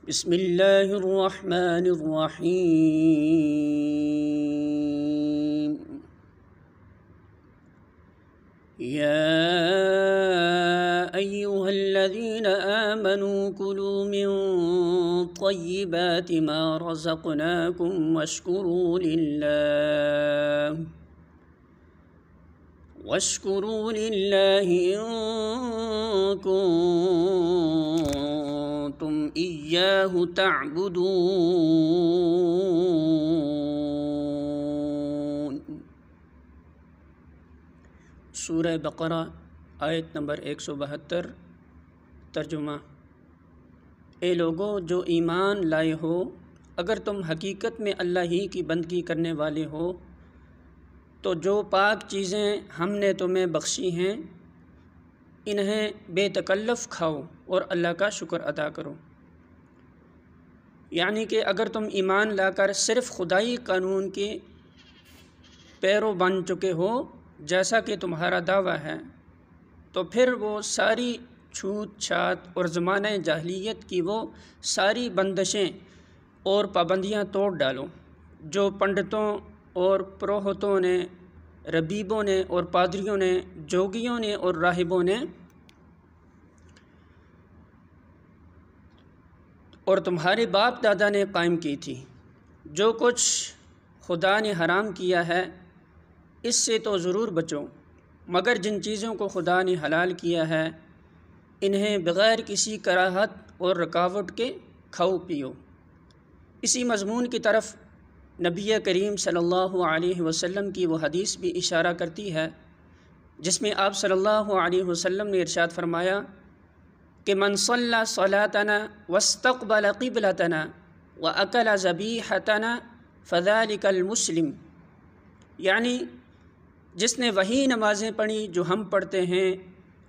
بسم اللہ الرحمن الرحیم یا ایہا الذین آمنوا کلوا من طیبات ما رزقناکم واشکروا للہ ان کنتم ایاہ تعبدون۔ سورہ بقرہ آیت نمبر 172۔ ترجمہ: اے لوگو جو ایمان لائے ہو، اگر تم حقیقت میں اللہ ہی کی بندگی کرنے والے ہو تو جو پاک چیزیں ہم نے تمہیں بخشی ہیں انہیں بے تکلف کھاؤ اور اللہ کا شکر ادا کرو۔ یعنی کہ اگر تم ایمان لا کر صرف خدائی قانون کے پیرو بن چکے ہو جیسا کہ تمہارا دعویٰ ہے، تو پھر وہ ساری چھوت چھات اور زمانہ جاہلیت کی وہ ساری بندشیں اور پابندیاں توڑ ڈالو جو پنڈتوں اور پروہتوں نے، ربیبوں نے اور پادریوں نے، جوگیوں نے اور راہبوں نے اور تمہارے باپ دادا نے قائم کی تھی۔ جو کچھ خدا نے حرام کیا ہے اس سے تو ضرور بچو، مگر جن چیزوں کو خدا نے حلال کیا ہے انہیں بغیر کسی کراہت اور رکاوٹ کے کھاؤ پیو۔ اسی مضمون کی طرف نبی کریم صلی اللہ علیہ وسلم کی وہ حدیث بھی اشارہ کرتی ہے جس میں آپ صلی اللہ علیہ وسلم نے ارشاد فرمایا کہ من صلی صلاتنا واستقبل قبلتنا واکل ذبیحتنا فذلک المسلم، یعنی جس نے وہی نمازیں پڑھی جو ہم پڑھتے ہیں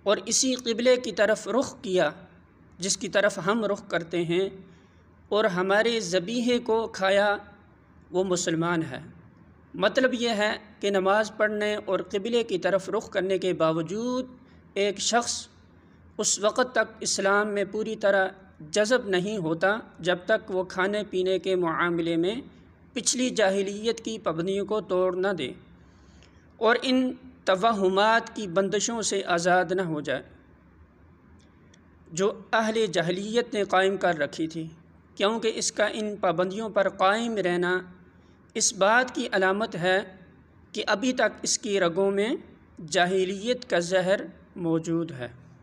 اور اسی قبلے کی طرف رخ کیا جس کی طرف ہم رخ کرتے ہیں اور ہمارے ذبیحے کو کھایا، وہ مسلمان ہے۔ مطلب یہ ہے کہ نماز پڑھنے اور قبلے کی طرف رخ کرنے کے باوجود ایک شخص اس وقت تک اسلام میں پوری طرح جذب نہیں ہوتا جب تک وہ کھانے پینے کے معاملے میں پچھلی جاہلیت کی پابندیوں کو توڑ نہ دے اور ان توہمات کی بندشوں سے آزاد نہ ہو جائے جو اہل جاہلیت نے قائم کر رکھی تھی، کیونکہ اس کا ان پابندیوں پر قائم رہنا اس بات کی علامت ہے کہ ابھی تک اس کی رگوں میں جاہلیت کا زہر موجود ہے۔